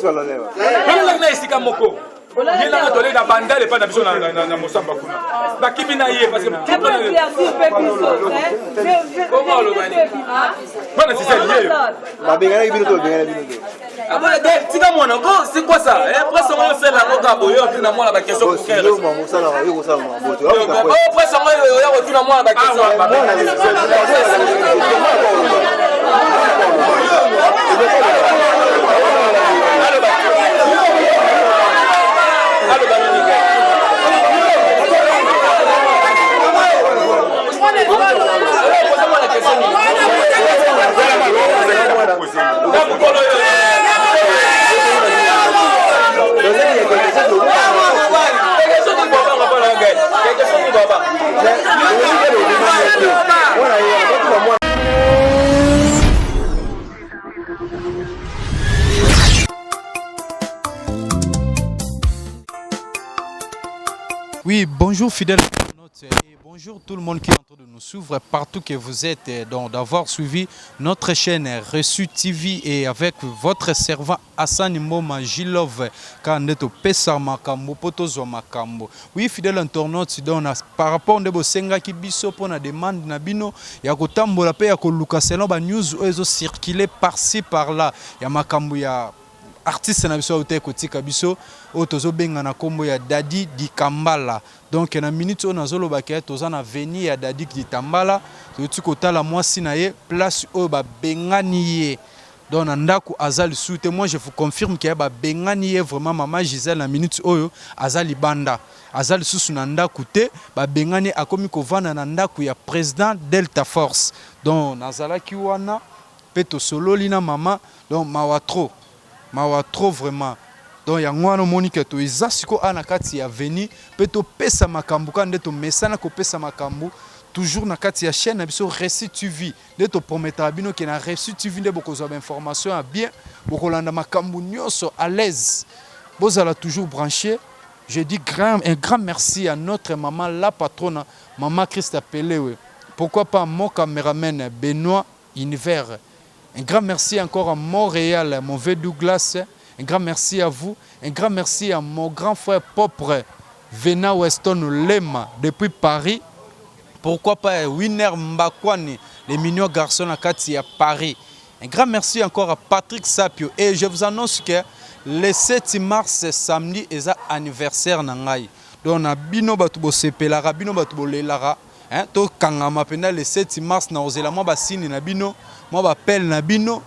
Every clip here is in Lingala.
Voilà na esika moko. Il a donné la bande et pas d'habitude dans Mosamba. La Kimina y est parce que. Comment le gagner? Voilà, c'est ça. C'est quoi ça? Après, ça va faire la robe à boyer. On a moins la question. Oh, après, ça va on a moins la question. Oui, bonjour fidèles internautes et bonjour tout le monde qui est en train de nous suivre partout que vous êtes, donc d'avoir suivi notre chaîne Reçu TV et avec votre servant Hassan Mboma Gilov Kandeto Pesa Makambo Potozo Makambo. Oui, fidèles internautes, donc par rapport à Bosenga qui biso pour la demande Nabino, il y a kotambola pe ya koluka selon ba news ozo circuler par-ci par-là. Il y a Makambo ya artiste na biso ote kotika biso otozo benga na kombo ya Dadi di Kambala. Donc na minute on azolo bakaya toza na veni ya Dadi di Tambala toti kotala mwasi na ye place o ba bengani ye. Donc na ndako azali soute, moi je vous confirme qu'il y a ba bengani ye vraiment maman Gisèle na minute oyo azali banda azali susu na ndako te ba bengani akomi kovana na ndako ya président Delta Force. Donc nazalaki wana peto sololi na mama donc mawa trop vraiment. Donc yangwana Monique to izasiko anakati ya veni peto pesa makambu kande to mesana ko pesa makambu toujours na kati ya chaîne na biso Reçu TV de to promettre bino ke na Reçu TV de boko zo information à bien boko landa makambu nyoso à l'aise bozala toujours branché. Je dis un grand merci à notre maman la patronne maman Christa Pelewe, pourquoi pas mon caméraman Benoît Univers. Un grand merci encore à Montréal, mon vieux Douglas. Un grand merci à vous. Un grand merci à mon grand frère propre, Vena Weston Lema, depuis Paris. Pourquoi pas Winner Mbakwani, les mignons garçons à Kati à Paris. Un grand merci encore à Patrick Sapio. Et je vous annonce que le 7 mars, samedi, est anniversaire Nangai. Donc, on a Bino Batubo Sepelara, Bino Batubo Lelara. To kangama pena le 7 mars na ozela moi basini na bino moi bapel na bino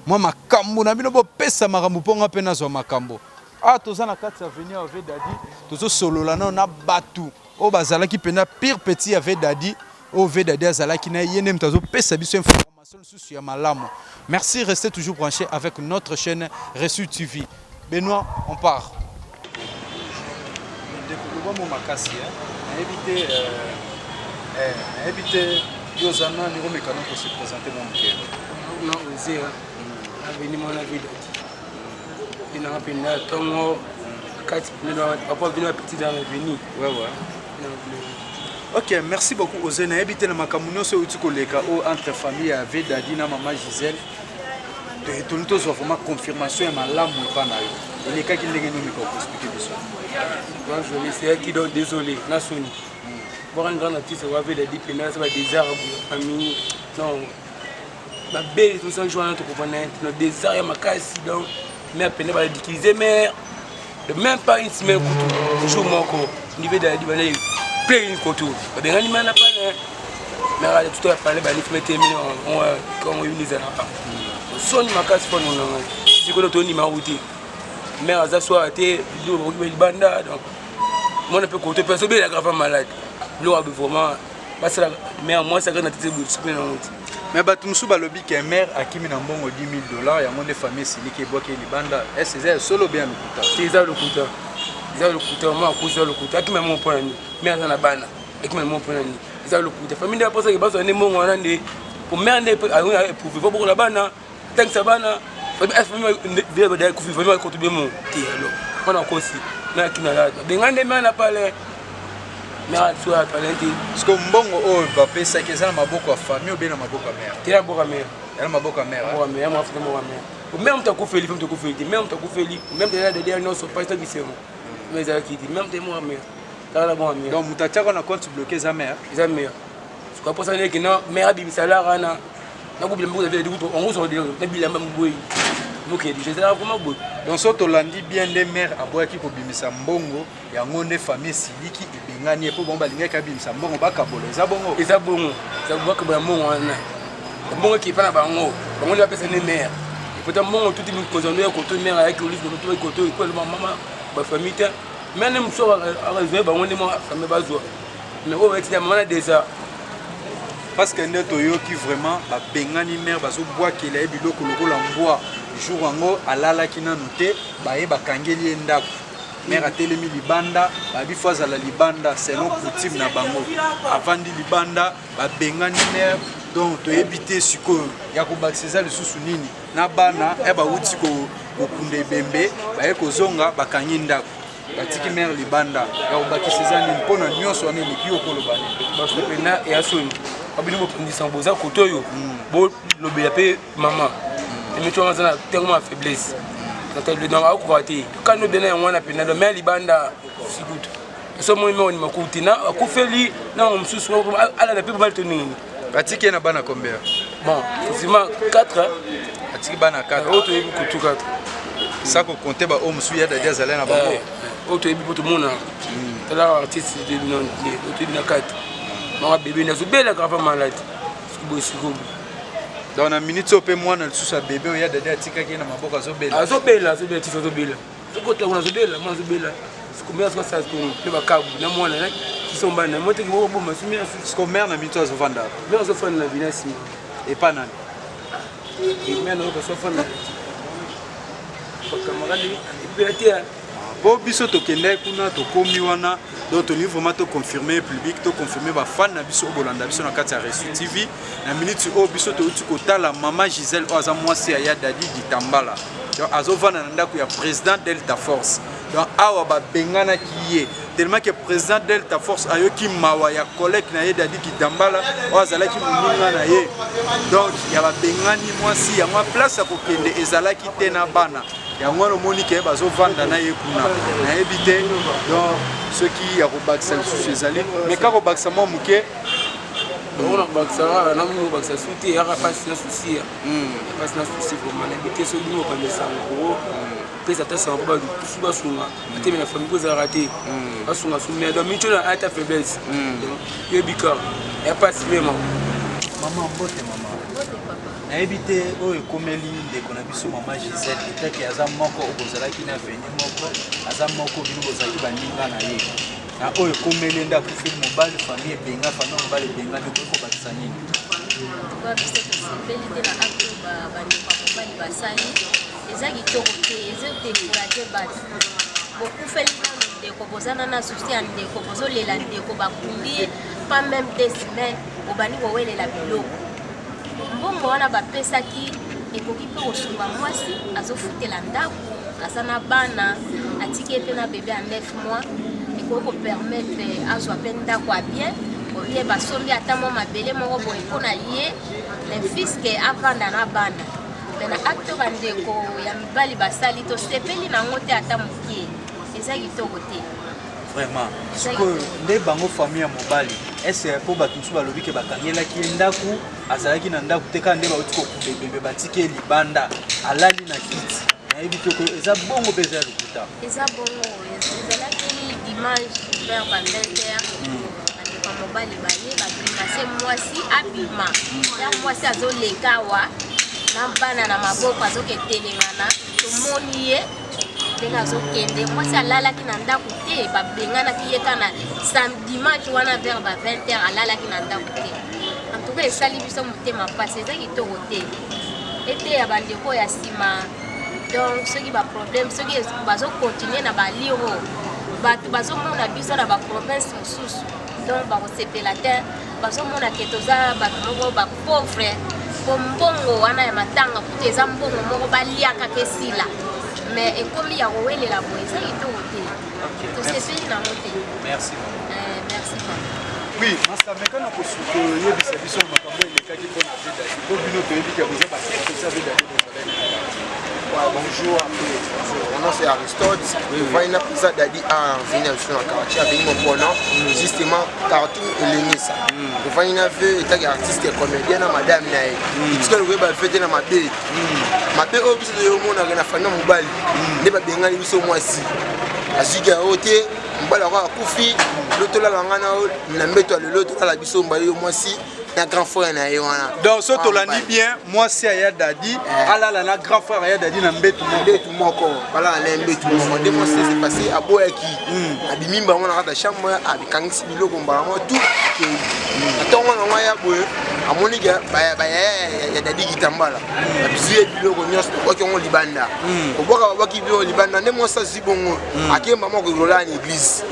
moi makambo na bino bo pesa makambo ponga pena zo makambo toza na kati ya venir avec Dadi tozo solola na batu o bazala ki pena pire petit avec Dadi o ve Dadi azala ki na yene mtazo pesa biso information susu ya malamu. Merci, restez toujours branchés avec notre chaîne Reçu TV. Benoît, on part. Éviter Yozana ni romekano pour se présenter mon cœur. Non, c'est venu mon avis. Il n'a pas eu ton quatre papa venu petit dans venir. Ouais. Ok, merci beaucoup aux jeunes. Éviter le macamuno sur le collègue entre famille avec Dadi na maman Gisèle. De tout le temps vraiment confirmation et ma lame ou pas na yo. Il est cas qui n'engage nous pour expliquer tout ça. Moi je vais essayer qui donc désolé na soni. Pour un grand artiste, on va faire des pénales, ça va des arbres, famille. Non, ma belle, tout ça, je vois notre component. Des arbres, ma casse, donc, mais à peine, on va l'utiliser, mais même pas une semaine, je joue mon corps. Niveau de la divinité, plein de couteaux. Des animaux n'a pas, mais tout à parler, il faut mettre on utilise là. Son ma casse, pour nous, c'est que notre numéro routier. Mais à ça soit, tu es banda, donc, moi, on peut compter, personne n'est grave malade. L'eau a vraiment mais moi ça gagne mais batumsu balobi que mère a kimi na mbongo $10,000 ya monde famille siliki boke libanda c'est solo bien lokuta c'est ça lokuta moi akuza lokuta qui même mon point mais na bana et qui même mon point c'est ça lokuta famille n'a pas ça que baso ne mbongo wana ndi pour mère ne pour vivre pour la bana tant que ça bana famille de ku vivre vraiment contribuer mon ti alors on a aussi na qui na là bengande mais na parler. Mais tu as parlé de ce que mbongo o va pesa que ça na maboko ya famille ou bien na maboko ya mère. Tira maboko ya mère. Elle maboko ya mère. Maboko ya mère, moi frère maboko ya mère. même temps qu'on fait les femmes de couper même temps qu'on fait les même temps derrière non sont pas ça qui c'est mais ça qui dit même temps moi mère ça la bonne mère donc mutatia on a compte bloquer sa mère ça mère je crois pas ça n'est que non mère bim salaire na na ko bilembo de tout on se dit na bilembo boy OK je sais vraiment boy donc so to landi bien des mères aboyaki ko bimisa mbongo ya ngonde famille siliki ibengani epo bomba lingaka bimisa mbongo bakabola eza bongo ça boka ba mbongo wana mbongo qui pas na bango bango la personne mère peut-être mbongo tout une cause on est côté mère avec le livre de côté quoi maman ba famille même so arrivé bango ne moi famille bazo mais au fait maman déjà parce que nde toyoki vraiment babengani mère bazobwakela ye biloko lokola mbwa jour yango alalaki nanu te baye bakangeli ye ndako mère atelemi libanda babi fo azala libanda selon coutume na bango avandi libanda babengani mère donc toyebi te sikoyo ya kobakisa eza lisusu nini na bana bauti kokunda ebembe baye kozonga bakangi ndako batiki mère libanda ya kobakisa eza nini mpona nyonso wana eleki okoloba nini bafopena eyasoni abini bopundisa boza koto oyo bolobela mpe mama emeti wana aza na tellement ya faiblesse donc akokoka te kani obena yango wana pena mare libanda sikutu so moi moni makuti na akufeli na mosusu alala mpe babali to nini batiki ye na bana combien bon forcément 4 atiki bana 4 oyo toyebi kutu 4 sa kokonte baoyo mosusu ya dadi azali na bango oyo toyebi po tomona tala artiste otoyebi na 4 maka bebe nazobelaka fa malade sikoboye donc na minute oyo mpe mwana lisusu ya bebe oyo ya dadi atikaki ye na maboko azobela tisi azobela sokotako nazobela mwana azobela sikomeasikosa mpe bakabu na mwana kisombana moteki bokoboma siko mare na minute oyo azovanda mare azofanda na vina nsima epa nani mare nayoka sofanda bakamarade epela te po biso tokende kuna tokomi wana donc tolingi vraiment toconfirme public toconfirme bafan na biso oyo bolanda biso na kati ya Resu TV na minute oyo biso touti kotala mama Gisèle oyo aza mwasi ya Dadi Ditambala donc azovanda na ndako ya président Delta Force donc awa babenganaki ye tellement que président Delta Force ayoki mawa ya collègue na ye Dadi Ditambala oyo azalaki moninga na ye donc ya babengani mwasi yango place ya kokende ezalaki te na bana yango wana omoni ke bazovanda na ye kuna nayebi te donc soki ya kobakisa lisusu ezali mais kaka kobakisa mwa moke bakisaka namoni bakisa su te yaka mpasi na susi mpasi na susi vraimen nayebi te soki bino bapamisango pesa ata sango po basu basunga atemi na famille po ezalaka te basunga su mais donc mitio na ata faiblesse yoyebi kaka ya mpasi vraimen mama mbote mama nayebi te oyo ekomeli ndeko na biso mama Gisèle etaki aza moko oyo bozalaki na veni moko aza moko bino bozalaki baninga na ye na oyo ekomeli nde akufeli mobali famille ebenga famille mobali ebenga nde okoki kobakisa nini biso tosepeli te na acte bandeko ya mobali basali eza kitoko te ezodécourage bato bokufeli nano ndeko bozana na susi ya ndeko bozolela ndeko bakundi ye pas même 2 semaines obandi kowelela biloko mbongo wana bapesaki ekoki mpe kosunga mwasi azofutela ndako aza na bana atiki ye mpe na bebe ya 9 mois ekoki kopermettre azwa mpe ndako ya bien olie basombi ata mwa mabele moko boye mpo na ye le fiske avanda na bana me na acte bandeko ya mibali basali tosepeli nango te ata mokie eza kitoko te vraiment sikoyo nde bango famille ya mobali ese po bato mosusu balobi ke bakangelaki ye ndako azalaki na ndako te kaka nde bauti kokunda ebembe batiki ye libanda alali na kiti nayebi te koyo eza bongo mpe eza ya lokuta eza bongo ezalaki dimanche vers ba 20h bandeko ya mobali baye babrikase mwasi abima ya mwasi azoleka awa na bana na maboko azoketelengana tomoni ye ndenge azokende mwasi alalaki na ndako te babenganaki ye kaka na dimanche wana vers ba 20h alalaki na ndako te antuka esali biso motema mpasi eza kitoko te ete ya bandeko ya nsima donc soki baproblème soki bazokontinue na baliro bato bazomona biso na baprovince mosusu donc bakosepela te bazomona ke toza bato moko bapauvre po mbongo wana ya matanga kutu eza mbongo moko baliaka ke esila mais ekomi ya kowelela boye eza kitoko te tosepeli nango te. Merci. Merci. Oui, Master Mekana ko suko yebisa biso makambo elekaki mpona Vedadi. Po bino toyebi ke boza ba quelque chose Vedadi bozalaki. Bonjour, mon nom c'est Aristote. Je vois une pizza d'Adi à venir sur un quartier, à venir mon prénom, justement, cartoon et le ça. Je vois une fille, elle est artiste et comédienne, madame Naï. Il dit que le web a fait dans ma bête. Ma bête, au bout de mon a fait un mobile. Il n'est pas bien allé sur moi si. À Ziga Hoté, on va la voir à Koufi, l'autre là, la mettre l'autre là, la biso, on va aller au mois si. Grand frère na yona donc so tolandi bien moi si aya dadi ala la na grand frère aya dadi na mbetu moko voilà na mbetu moko de moi c'est passé à boyaki abimimba mona kata chambre abikangisi biloko mbala tout atongo na ngaya boye amoni ga ya dadi kitambala abizie biloko nyos ko ngo libanda oboka babaki biloko libanda ne moi ça zibongo akemba moko rola ni église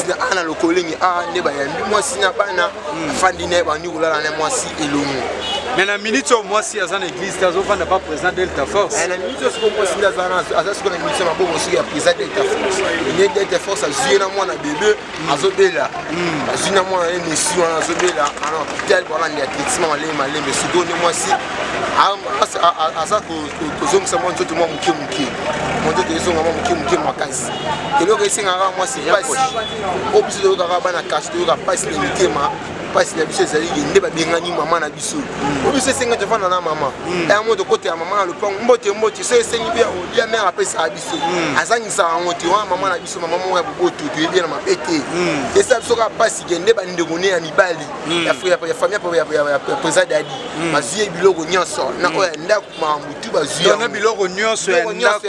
na ana lokolengi ne ba yambi moi sina bana afandi ne ba ni rola moi si elomo mais la minute au moi si azan église tazo fanda pas présent Delta Force la minute ce qu'on moi si azana azas ko na minute ma bobo si ya présent Delta Force ni Delta Force azina moi na bébé azobela azina moi na messi wana azobela alors tel voilà ni traitement malé mais si donne moi si asa ko zongisa moi nzoto moi muke mon nzoto ezonga moi muke makasi eloko esengaka moi si passe au plus de ka bana cache to ka passe ni mitema passe na biso ezali nde babengani mama na biso obiso esenga tofanda na mama ya moto kote ya mama na lopango mbote so esengi bia olia mère apesa biso azangisa ngote wa mama na biso mama mo ya boboto toyebi na mabete esa biso ka passe kende bandeko ne ya mibali ya famille ya président dadi mazie biloko nyonso na oya ndako mamutu bazia na biloko nyonso ya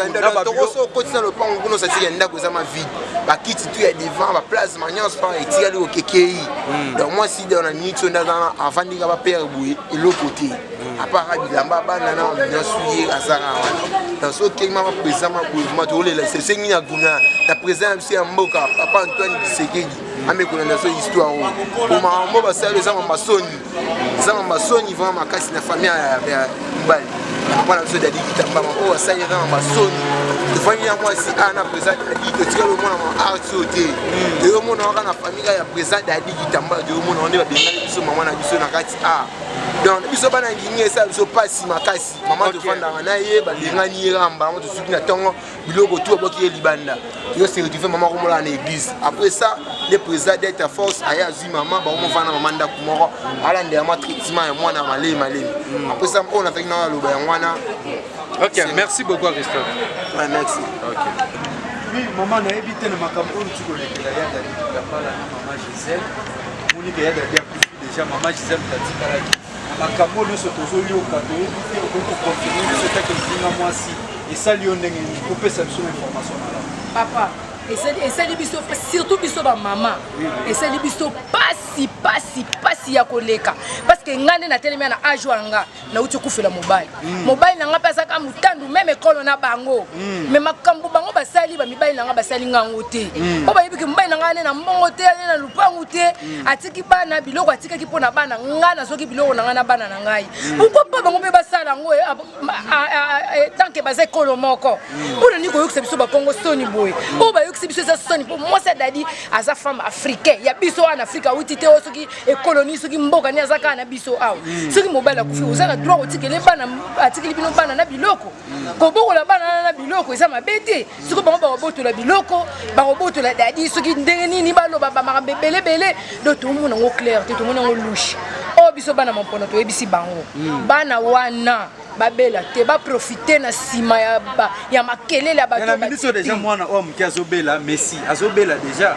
ndako tokoso koti na lopango kuno sa tika ndako eza ma vide bakiti tu ya devant ba place nyonso pa etikali okekei donc moi si on a mis sur dans avant de va perdre et l'autre côté à part bilamba bana na bien souillé azara dans ce qui m'a présent ma mouvement to le c'est sengi na guna la présence c'est mboka papa Antoine Bisekedi amekona na so histoire pour ma mbo ba sale za masoni vont ma kasi na famille ya mbali para biso dadi kitamba ma o sale za masoni de famille moi si ana présent dadi to tira le monde ma art sauté de yo monde na famille ya présent dadi kitamba de yo monde on est bien biso maman na biso na kati donc biso bana ngingi ça biso pasi makasi maman to fanda na ye ba lingani ramba mo to suki na tongo biloko tout boki libanda yo c'est retrouvé maman ko mola na église après ça le président d'État force aya zui maman ba mo vana maman nda kumoko ala ndé ma traitement ya mwana malé après ça on a fait na loba ya mwana. OK, merci beaucoup Christophe. Ouais, merci. OK. Oui, maman na ebité na makambo tu ko lekela ya dadi kitambala na maman Gisèle. Moni ke ya dadi déjà maman Gisèle tatikala makambo nyonso tozoyoka toyebi te okoki koconfirme biso take linga mwasi esali yo ndenge nini kopesa biso information malamu papa esali biso surtout biso bamama esali biso pasi ya koleka parce que nga nde natelemi na age wanga nauti okufela mobali mobali nanga mpe azaka motandu meme ekolo na bango me makambo bango basali bamibali nanga basali ngango te po bayebi ke mobali nanga ane na mbongo te ane na lupangu te atiki bana biloko atikaki mpo na bana nga nazoki biloko nanga na bana na ngai pourkoi mpo bango mpe basala yango tanke baza ekolo moko mpona nini koyokisa biso bakongo soni boye oyo bayokisi biso eza soni mpo mwasi adadi aza femme africain ya biso wana afrika awuti te oyo soki ekoloni soki mboka ni aza kaka na biso awa soki mobali akufi oza na droit kotikele bana atikeli bino bana na biloko kobokola bana na biloko eza mabe te soki bango bakobotola biloko bakobotola dadi soki ndenge nini baloba bamakambo ebelebele do tomona yango clair te tomona yango louche oyo biso bana mampono toyebisi bango bana wana babela te baprofite na nsima ya makelele ya bato biso déjà mwana oyo moke azobela messi azobela déjà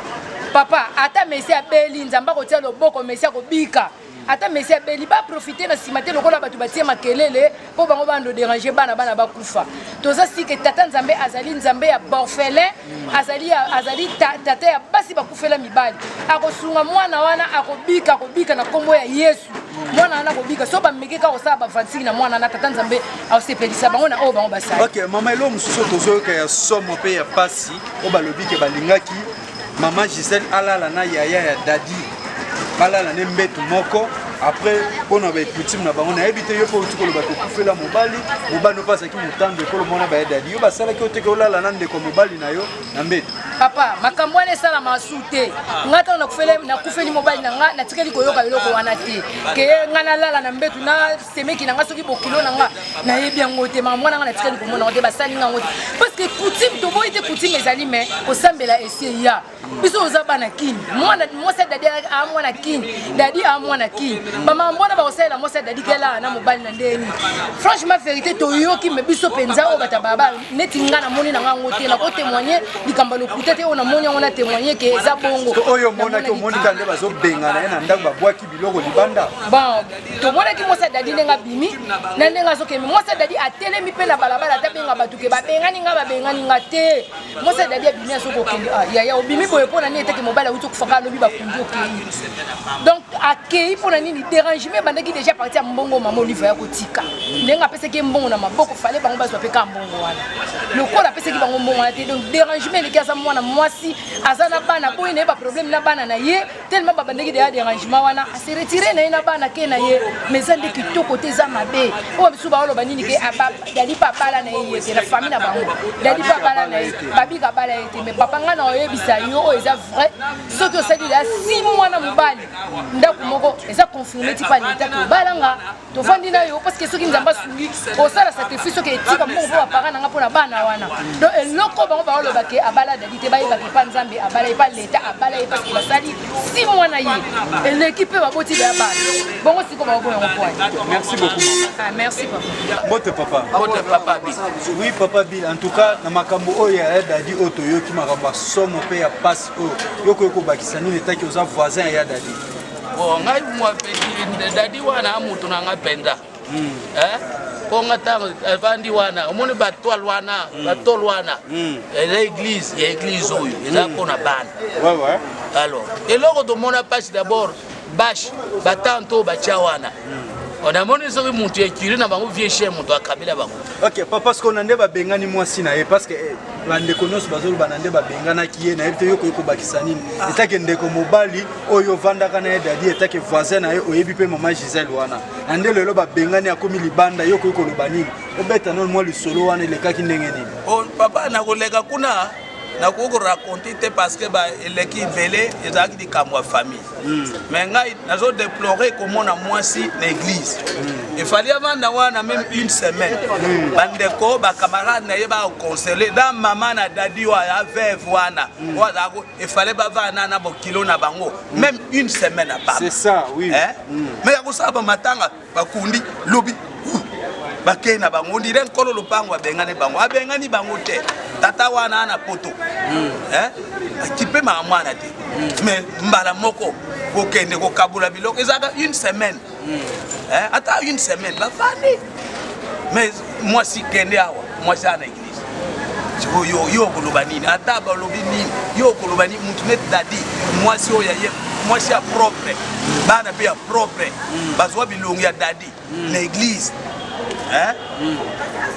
papa ata messi abeli nzambe akotia loboko messi akobika ata messi abeli baprofite na nsima te lokola bato batie makelele mpo bango bando déranger bana bakufa toza sike tata nzambe azali nzambe ya borfelin azali tata ya basi bakufela mibali akosunga mwana wana akobika na kombo ya yesu mwana wana akobika so bameki kaka kosala bavansiki na mwana wana tata nzambe akosepelisa bango na oyo bango basali. Ok, mama elo mosusu tozoyoka ya somo mpe ya pasi oyo balobi ke balingaki mama Gisèle alala na yaya ya dadi balala ne mbetu moko après pour na ba coutume na bango na habité yo pour tukolo ba kokufela mobali no pasa ki mutando ekolo mona ba dadi yo basala ki oteke olala na ndeko mobali na yo na mbete papa makambo wana esala masute ngata na kufeli mobali na nga na tikeli koyoka biloko wana te ke nga na lala na mbetu na semeki na nga soki bokilo na nga na yebi yango te makambo na nga na tikeli komona te basali nga ngo te parce que coutume to boy te coutume ezali mais kosambela esi ya biso oza bana kini mwana mwasa dadi a mwana kini dadi a mwana kini mama mbona ba osala mwasa dadi kela na mobali na ndeni franchement vérité to yoki me biso penza o bata baba neti nga na moni na nga ngo te na ko témoigner likamba lokuta te ona moni on a témoigner que eza bongo oyo mona ke moni kande bazo bengana na ndako babwaki biloko libanda bon to mona ki mwasa dadi nenga bimi na nenga soke mwasa dadi atelemi pe na balabala ta benga batuke ba bengani nga te mwasa dadi abimi asoko kende ya obimi boye pona ni eteke mobala uto kufaka lobi bakundi okei donc akei pona nini dérangement bandaki déjà parti ya mbongo mama olive ya kotika ndenga peseki mbongo na maboko fale bango bazwa pe ka mbongo wana lokola peseki bango mbongo wana te donc dérangement leki asa mwana mwasi aza na bana boye na ye ba problème na bana na ye tellement babandaki déjà dérangement wana se retirer na ye na bana ke na ye mais ça ndeki kitoko te za mabe o bisu ba oloba nini ke dadi papa la na ye te na famille na bango dadi papa la na ye babi ka bala ye te mais papa nga na oyebisa yo o eza vrai soki osali la 6 mois na mobali ndako moko eza confirmé ti pa leta to balanga to fandi na yo parce que soki nzamba sungi osala sacrifice soki etika mbongo po bapara nanga mpona bana wana donc eloko bango baoloba ke abala dadi te bayebaki pa nzambe abala ye pa leta abala ye parce que basali 6 mois na ye eleki mpe baboti ya bana bongo siko baobo yango poani merci beaucoup merci papa bote papa Bill. oui papa Bill en tout cas na makambo oyo ya dadi oyo toyoki makambo somo mpe ya pasi oyo yokoki kobakisa nini etaki oza voisin ya dadi bon ngai dadi wana amutu na nga mpenza po nga ntango avandi wana omoni batwale wana batole wana eza église ya église oyo eza mpona bana alors eloko tomona mpasi d'abord bashe batante oyo batya wana onamoni soki mutu ekiri na bango vie chez mutu akabila bango ok papa parce qu'on nde babengani mwasi na ye parce que bandeko nyonso bazoloba na nde babenganaki ye na ye te yokoki kobakisa nini etake ndeko mobali oyo ovandaka na ye dadi etake voisin na ye oyebi mpe mama Gisèle wana na nde lelo babengani akomi libanda yokoki koloba nini obeta nano mwa lisolo wana elekaki ndenge nini papa nakoleka kuna nakoki koraconte te parce que eleki vele ezalaki likambo ya famille mais ngai nazodeplore komona mwasi na église efali avanda wana même une semaine bandeko bacamarade na ye bakonsele na mama na dadi oyo ya veve wana oyo azalako efale bavanda na bokilo na bango même une semaine apart c'est ça oui mais yakosala bamatanga bakundi lobi bakei na bango ndire nkolo lopango abengani bango te tata wana ana poto akipe mama mwana te mais mbala moko kokende kokabula biloko ezaka une semaine ata une semaine bafandi mais mwasi kende awa mwasi ana église yo koloba nini ata balobi nini yo koloba nini mutu neti dadi mwasi oyo ye mwasi ya propre bana mpe ya propre bazwa bilongo ya dadi na église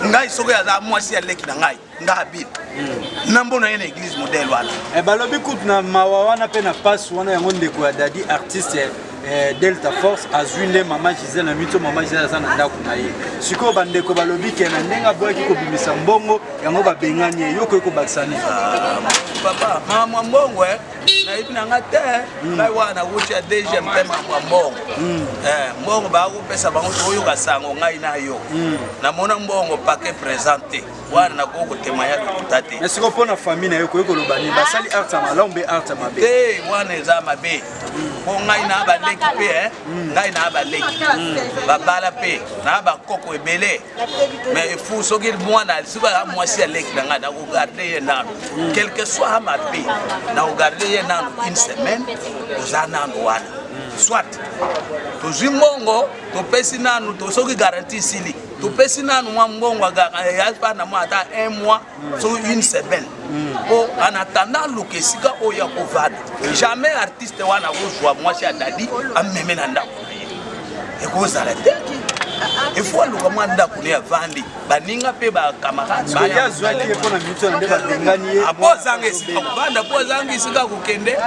ngai soki aza mwasi aleki na ngai ngabili nambona ye na église modèle wana balobi kutu na mawa wana mpe na pasi wana yango ndeko ya dadi artiste Delta Force azwi nde mama Gisèle na mito mama Gisèle aza na ndako na ye sikoyo bandeko balobi ke na ndenge aboyaki kobimisa mbongo yango babengani ye yokoki kobakisa nini papa mama mbongo nayebi na nga te ngai wana wuti ya deuxième mpe mama mbongo mbongo bakopesa bango toyoka sango ngai na yo namona mbongo pake présente wana nakoki kotemanya lokuta te mais sikoyo mpona famille na yo koki koloba nini basali arte ya malamu mpe arte ya mabe te wana eza mabe po ngai na baleki mpe ngai na baleki babala mpe na bakoko ebele mais efu soki mwana soki mwasi aleki na ngai nakogarde ye nano quelque soit mabe nakogarde ye nano une semaine oza nano wana soit tozwi mbongo topesi nanu soki garantie sili topesi nanu mwa mbongo yapana mwa ata 1 mois soki une semaine po en attendant luka esika oyo ya kovanda jamais artiste wana kozwa mwasi ya dadi ameme na ndako na ye ekozala te efo aluka mwa ndako ne avandi baninga mpe bacamarade azwaki ye mpona mito na nde babengani ye apo ozanga esika kovanda po ozanga esika kokende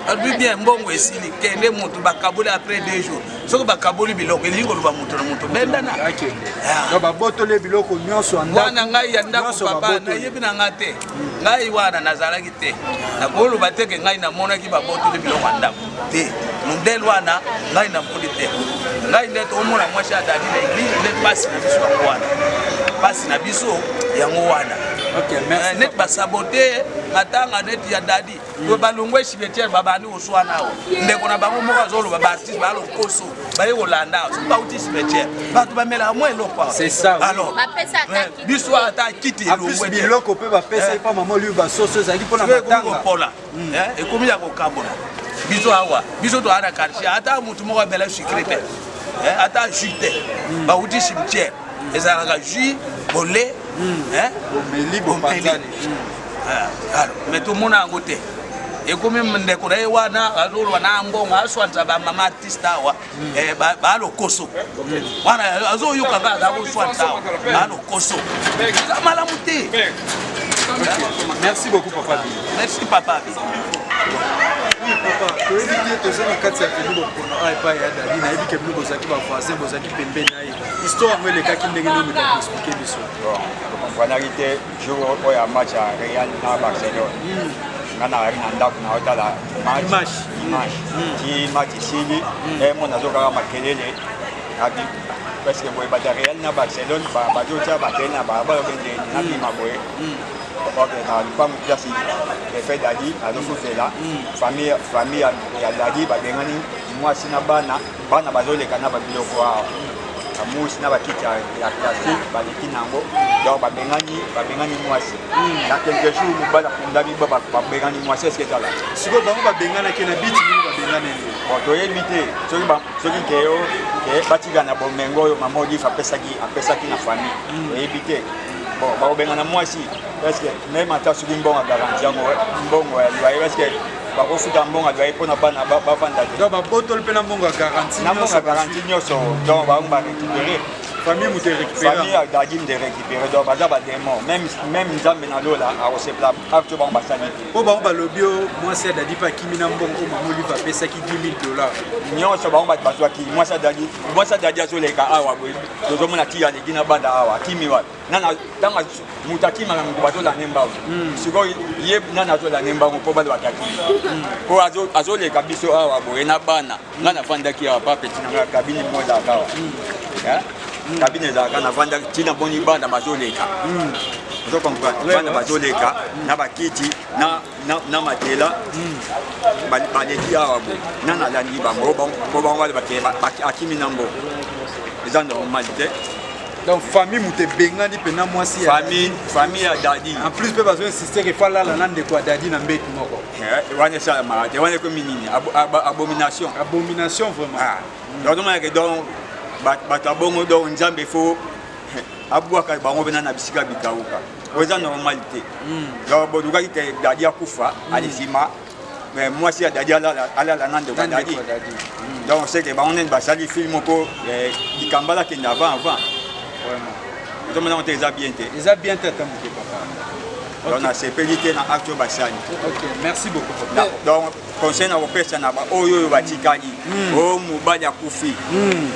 alobi bien mbongo esili kende moto bakaboli après 2 jours soki bakaboli biloko elingi koloba moto na moto bendana babotole biloko nyonso wana ngai ya ndako papa nayebi na nga te ngai wana nazalaki te nakoloba teke ngai namonaki babotole biloko ya ndako te modele wana ngai namoni te ngai nde tomona mwasi adali na eglise nde pasi na biso yango wana pasi na biso yango wana net basabote matanga neti ya dadi to balungwe cimetière babandi oswana awo ndeko na bango moko azoloba baartiste balokoso baye kolanda so bauti cimetière bato bamela mwa eloko c'est ça alors biso ata kiti elongwe biloko mpe bapesa epa mama oliyo basoso ezalaki mpona matanga pola ekomi ya kokambola biso awa biso to ana quartier ata mutu moko abela sucre te ata jus te bauti cimetière ezalaka jus bole omeli bopanzani mais tomona yango te ekomi ndeko na ye wana azolwa na mbongo aswanisa bamama artiste awa balokoso wana azoyoka kaka azakoswanisa awa balokoso eza malamu te. Merci beaucoup papa. Merci papa. Papa, toyebi te toza na kati ya peli bokono epai ya dadi nayebi ke bino bozalaki bavoisin bozalaki pembeni na ye histoire yango elekaki ndenge nini moto akoexplike biso tokomprenaki te jour oyo ya match ya Real na Barcelone nga nazalaki na ndako na otala match ti match esili mo nazokaka makelele parce que boye bato ya Real na Barcelone bazotia bakele na balabala bendeni nabima boye na lupango place efe dadi azofutela famille ya dadi babengani mwasi na bana bazoleka na babiloko awa amusi na bakiti ya classique baleki nango donc babengani mwasi na quelque jour mobala kundami babengani mwasi eske ezala sikoyo bango babenganaki na biti nini babengani bon toyebi te soki keyo batika na bomengo oyo mama olive apesaki na famille toyebi te bon bakobengana mwasi parce que même ata soki mbongo garanti yango mbongo ya loyer parce que bakofuta mbongo ya loyer mpona bana bavanda te donc babotoli mpe na mbongo ya garanti nyonso donc bango barécupéré famille moto récupéré famille adadi de récupérer donc baza badémon même nzambe na lola akosepela acte bango basali mpo bango balobi o mwasi adadi mpe akimi na mbongo oyo mama olive apesaki $10,000 nyonso bango bato bazwaki mwasi adadi azoleka awa boye tozomona ti aleki na banda awa akimi wapi nana ntango moto akimaka moto bazolanda mbango sikoyo ye nana azolanda mbango mpo balobaki akimi mpo azoleka biso awa boye na bana nga nafandaki awa pa peti nanga kabine mo ezalaka awa kabine ezalaka navandaki ntina boni bana bazoleka ozokomprendre bana bazoleka na bakiti na matela baleki awa boye nana alandi bango mpo bango balobaki akimi na mbongo eza normalité. Donc famille moto ebengani mpena mwasi famille ya dadi en plus mpe bazoinsiste ke falala na ndeko ya dadi na mbeti moko wana esalamaka te wana ekomi nini abomination vraiment donc tomonake donc bato abongo donc nzambe fo abwaka bango mpena na bisika bikauka oyo eza normalité donc bolukaki ke dadi akufa alisima mwasi ya dadi alala na ndeko ya dadi donc seke bango neni basali film moko likamba lakende avant tomona te eza bien te ata moke papa donc nasepeli te na acte oyo basali. Merci beaucoup papa. Donc conseil na kopesa na oyo batikali o mobali akufi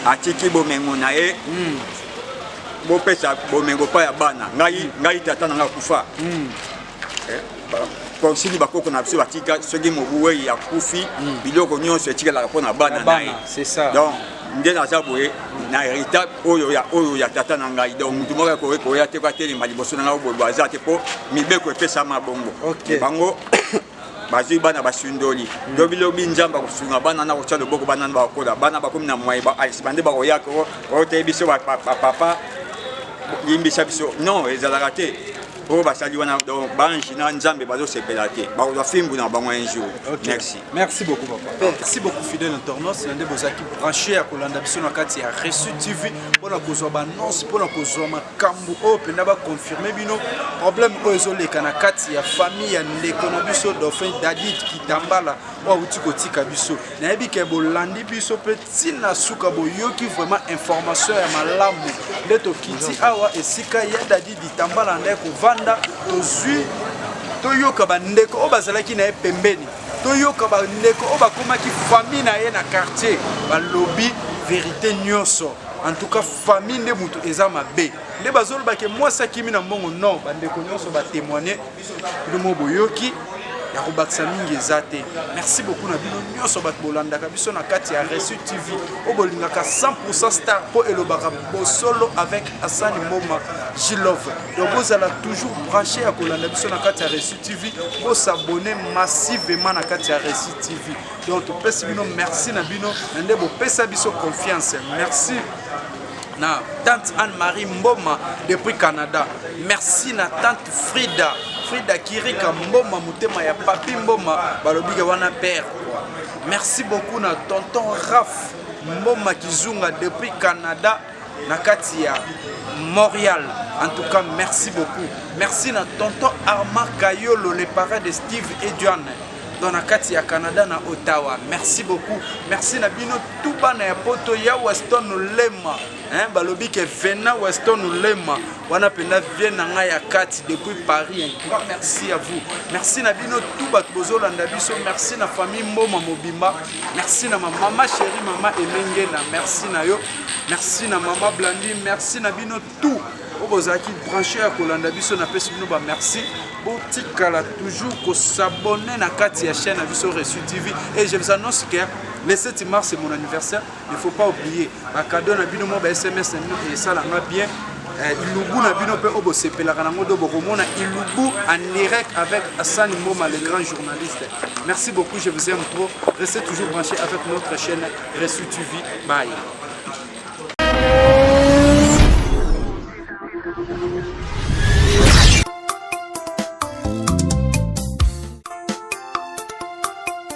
atiki bomengo na ye bopesa bomengo pa ya bana ngai tata nanga kufa konsili bakoko na biso batika soki mobu oyo akufi biloko nyonso etikalaka mpona bana na ye donc nde naza boye na héritage oyo ya tata na ngai donc mutu moko koya te koatelema liboso na ngai boye baza te mpo mibeko epesama bongo bango bazwi bana basundoli do bilobi nzambe akosunga bana na kotya loboko bana bakola bana bakomi na mwai bande bakoyaka oyoteyi biso papa limbisa biso non ezalaka te oyo basali wana banji na nzambe bazosepela te bakozwa fimbu na bango un jour. Merci beaucoup papa. Merci beaucoup fidèle internaute nande bozaki branché ya kolanda biso na kati ya Reçu TV mpona kozwa banonce mpona kozwa makambo oyo mpena baconfirme bino problème oyo ezoleka na kati ya famille ya ndeko na biso dauphin Dadid Kitambala oyo awuti kotika biso nayebi ke bolandi biso mpe ntina suka boyoki vraiment information ya malamu nde tokiti awa esika ya Dadid Kitambala nde kovanda tozwi toyoka bandeko oyo bazalaki na ye pembeni toyoka bandeko oyo bakomaki famille na ye na quartier balobi vérité nyonso. En tout cas famille nde mutu eza mabe nde bazolobake mwasi akimi na mbongo non bandeko nyonso batémoigner bino boyoki ya kobakisa mingi eza te. Merci beaucoup na bino nyonso bato bolandaka biso na kati ya Reçu TV oyo bolingaka 100% star po elobaka bosolo avec Hassan Mboma Gilove. Donc bozala toujours branché ya kolanda biso na kati ya Reçu TV, bosabone massivement na kati ya Reçu TV. Donc topesi bino merci na bino na nde bopesa biso confiance. Merci na tante Anne-Marie Mboma depuis Canada. Merci na tante Frida Kirika Mboma mutema ya papi Mboma balobika wana père. Merci beaucoup na tonton Raf Mboma Kizunga depuis Canada na kati ya Montréal. En tout cas merci beaucoup. Merci na tonton Armand Kayolo le parrain de Steve et Diane dans la kati ya Canada na Ottawa. Merci beaucoup. Merci na bino tuba na ya poto ya Weston Lema. Balobi ke Vena Weston Lema. Wana penda vienne na ya kati depuis Paris. Un grand merci à vous. Merci na bino tuba bozolanda biso. Merci na famille Mboma Mobimba. Merci na maman chérie maman Emengena. Merci na yo. Merci na maman Blandi. Merci na bino tout. Obozaki branché à Kolanda biso na pesi bino ba merci. Botikala toujours ko s'abonner na kati ya chaîne Abiso Reçu TV et je vous annonce que le 7 mars c'est mon anniversaire. Il ne faut pas oublier ba cadeau na bino mo ba SMS et ça la va bien. Ilubu na bino pe obo sepelaka na ngodo bokomona Ilubu en direct avec Hassan Mboma le grand journaliste. Merci beaucoup, je vous aime trop. Restez toujours branchés avec notre chaîne Reçu TV. Bye.